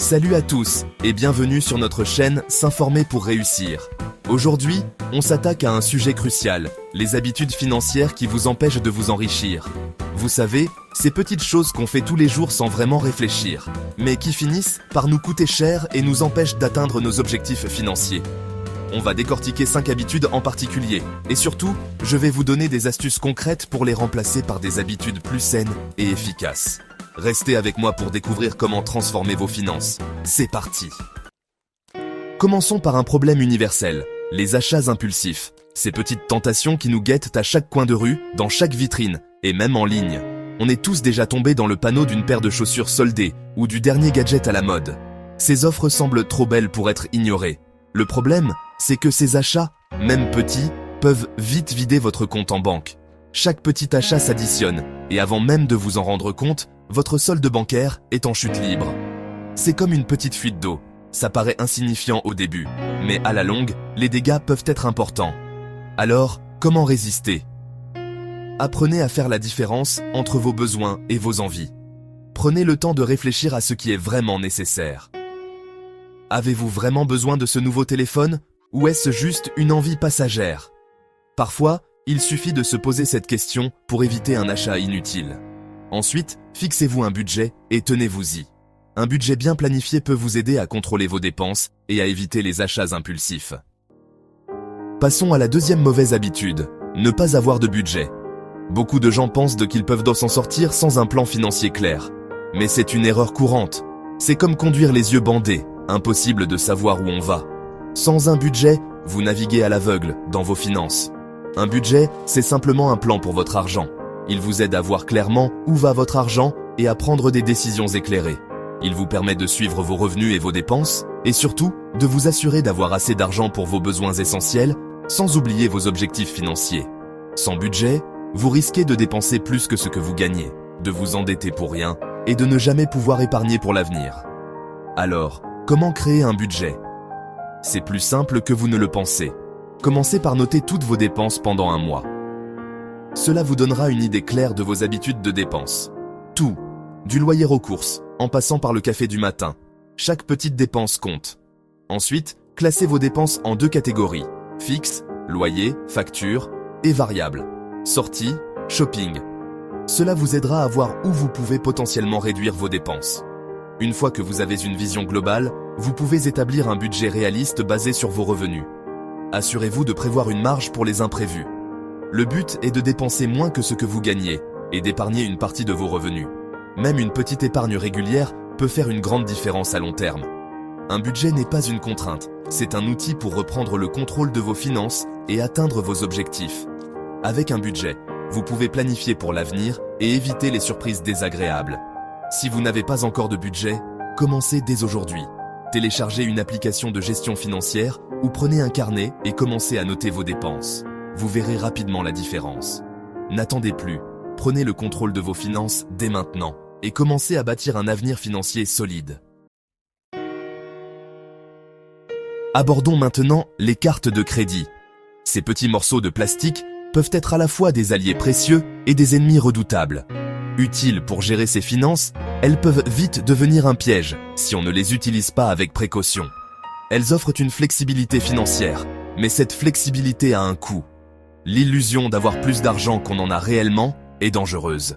Salut à tous et bienvenue sur notre chaîne S'informer pour réussir. Aujourd'hui, on s'attaque à un sujet crucial, les habitudes financières qui vous empêchent de vous enrichir. Vous savez, ces petites choses qu'on fait tous les jours sans vraiment réfléchir, mais qui finissent par nous coûter cher et nous empêchent d'atteindre nos objectifs financiers. On va décortiquer 5 habitudes en particulier, et surtout, je vais vous donner des astuces concrètes pour les remplacer par des habitudes plus saines et efficaces. Restez avec moi pour découvrir comment transformer vos finances. C'est parti! Commençons par un problème universel, les achats impulsifs. Ces petites tentations qui nous guettent à chaque coin de rue, dans chaque vitrine, et même en ligne. On est tous déjà tombés dans le panneau d'une paire de chaussures soldées, ou du dernier gadget à la mode. Ces offres semblent trop belles pour être ignorées. Le problème, c'est que ces achats, même petits, peuvent vite vider votre compte en banque. Chaque petit achat s'additionne, et avant même de vous en rendre compte, votre solde bancaire est en chute libre. C'est comme une petite fuite d'eau. Ça paraît insignifiant au début, mais à la longue, les dégâts peuvent être importants. Alors, comment résister? Apprenez à faire la différence entre vos besoins et vos envies. Prenez le temps de réfléchir à ce qui est vraiment nécessaire. Avez-vous vraiment besoin de ce nouveau téléphone, ou est-ce juste une envie passagère? Parfois, il suffit de se poser cette question pour éviter un achat inutile. Ensuite, fixez-vous un budget et tenez-vous-y. Un budget bien planifié peut vous aider à contrôler vos dépenses et à éviter les achats impulsifs. Passons à la deuxième mauvaise habitude, ne pas avoir de budget. Beaucoup de gens pensent qu'ils peuvent s'en sortir sans un plan financier clair. Mais c'est une erreur courante. C'est comme conduire les yeux bandés, impossible de savoir où on va. Sans un budget, vous naviguez à l'aveugle dans vos finances. Un budget, c'est simplement un plan pour votre argent. Il vous aide à voir clairement où va votre argent et à prendre des décisions éclairées. Il vous permet de suivre vos revenus et vos dépenses, et surtout, de vous assurer d'avoir assez d'argent pour vos besoins essentiels, sans oublier vos objectifs financiers. Sans budget, vous risquez de dépenser plus que ce que vous gagnez, de vous endetter pour rien, et de ne jamais pouvoir épargner pour l'avenir. Alors, comment créer un budget? C'est plus simple que vous ne le pensez. Commencez par noter toutes vos dépenses pendant un mois. Cela vous donnera une idée claire de vos habitudes de dépenses. Tout, du loyer aux courses, en passant par le café du matin. Chaque petite dépense compte. Ensuite, classez vos dépenses en 2 catégories. Fixe, loyer, facture, et variable. Sortie, shopping. Cela vous aidera à voir où vous pouvez potentiellement réduire vos dépenses. Une fois que vous avez une vision globale, vous pouvez établir un budget réaliste basé sur vos revenus. Assurez-vous de prévoir une marge pour les imprévus. Le but est de dépenser moins que ce que vous gagnez et d'épargner une partie de vos revenus. Même une petite épargne régulière peut faire une grande différence à long terme. Un budget n'est pas une contrainte, c'est un outil pour reprendre le contrôle de vos finances et atteindre vos objectifs. Avec un budget, vous pouvez planifier pour l'avenir et éviter les surprises désagréables. Si vous n'avez pas encore de budget, commencez dès aujourd'hui. Téléchargez une application de gestion financière ou prenez un carnet et commencez à noter vos dépenses. Vous verrez rapidement la différence. N'attendez plus, prenez le contrôle de vos finances dès maintenant et commencez à bâtir un avenir financier solide. Abordons maintenant les cartes de crédit. Ces petits morceaux de plastique peuvent être à la fois des alliés précieux et des ennemis redoutables. Utiles pour gérer ses finances, elles peuvent vite devenir un piège si on ne les utilise pas avec précaution. Elles offrent une flexibilité financière, mais cette flexibilité a un coût. L'illusion d'avoir plus d'argent qu'on en a réellement est dangereuse.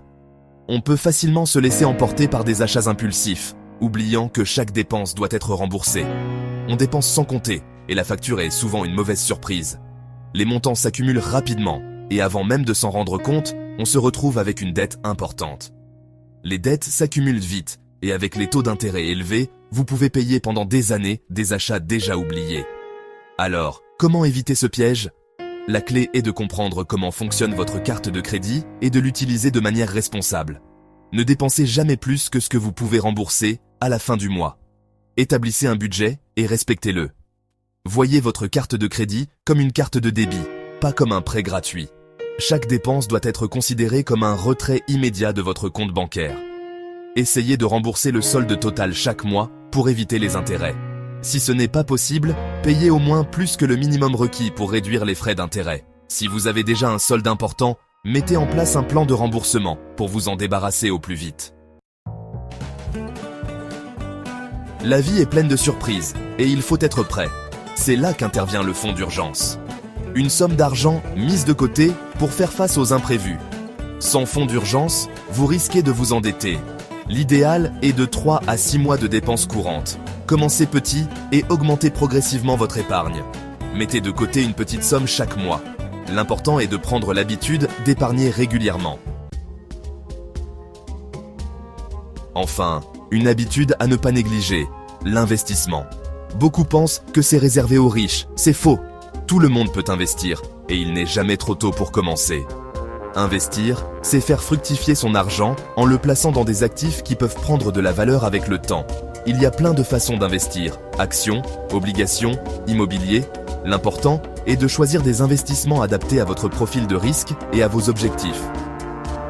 On peut facilement se laisser emporter par des achats impulsifs, oubliant que chaque dépense doit être remboursée. On dépense sans compter, et la facture est souvent une mauvaise surprise. Les montants s'accumulent rapidement, et avant même de s'en rendre compte, on se retrouve avec une dette importante. Les dettes s'accumulent vite, et avec les taux d'intérêt élevés, vous pouvez payer pendant des années des achats déjà oubliés. Alors, comment éviter ce piège? La clé est de comprendre comment fonctionne votre carte de crédit et de l'utiliser de manière responsable. Ne dépensez jamais plus que ce que vous pouvez rembourser à la fin du mois. Établissez un budget et respectez-le. Voyez votre carte de crédit comme une carte de débit, pas comme un prêt gratuit. Chaque dépense doit être considérée comme un retrait immédiat de votre compte bancaire. Essayez de rembourser le solde total chaque mois pour éviter les intérêts. Si ce n'est pas possible, payez au moins plus que le minimum requis pour réduire les frais d'intérêt. Si vous avez déjà un solde important, mettez en place un plan de remboursement pour vous en débarrasser au plus vite. La vie est pleine de surprises et il faut être prêt. C'est là qu'intervient le fonds d'urgence. Une somme d'argent mise de côté pour faire face aux imprévus. Sans fonds d'urgence, vous risquez de vous endetter. L'idéal est de 3 à 6 mois de dépenses courantes. Commencez petit et augmentez progressivement votre épargne. Mettez de côté une petite somme chaque mois. L'important est de prendre l'habitude d'épargner régulièrement. Enfin, une habitude à ne pas négliger, l'investissement. Beaucoup pensent que c'est réservé aux riches, c'est faux. Tout le monde peut investir et il n'est jamais trop tôt pour commencer. Investir, c'est faire fructifier son argent en le plaçant dans des actifs qui peuvent prendre de la valeur avec le temps. Il y a plein de façons d'investir, actions, obligations, immobilier. L'important est de choisir des investissements adaptés à votre profil de risque et à vos objectifs.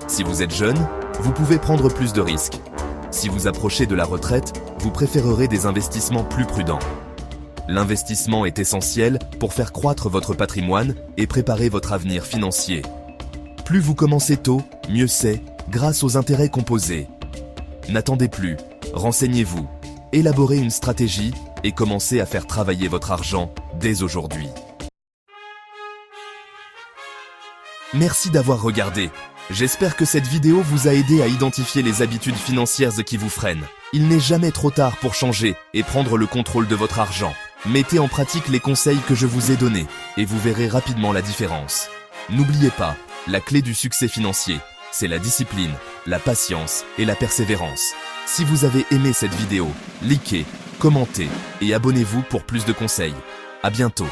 Si vous êtes jeune, vous pouvez prendre plus de risques. Si vous approchez de la retraite, vous préférerez des investissements plus prudents. L'investissement est essentiel pour faire croître votre patrimoine et préparer votre avenir financier. Plus vous commencez tôt, mieux c'est, grâce aux intérêts composés. N'attendez plus, renseignez-vous, élaborez une stratégie et commencez à faire travailler votre argent dès aujourd'hui. Merci d'avoir regardé. J'espère que cette vidéo vous a aidé à identifier les habitudes financières qui vous freinent. Il n'est jamais trop tard pour changer et prendre le contrôle de votre argent. Mettez en pratique les conseils que je vous ai donnés et vous verrez rapidement la différence. N'oubliez pas, la clé du succès financier, c'est la discipline, la patience et la persévérance. Si vous avez aimé cette vidéo, likez, commentez et abonnez-vous pour plus de conseils. À bientôt.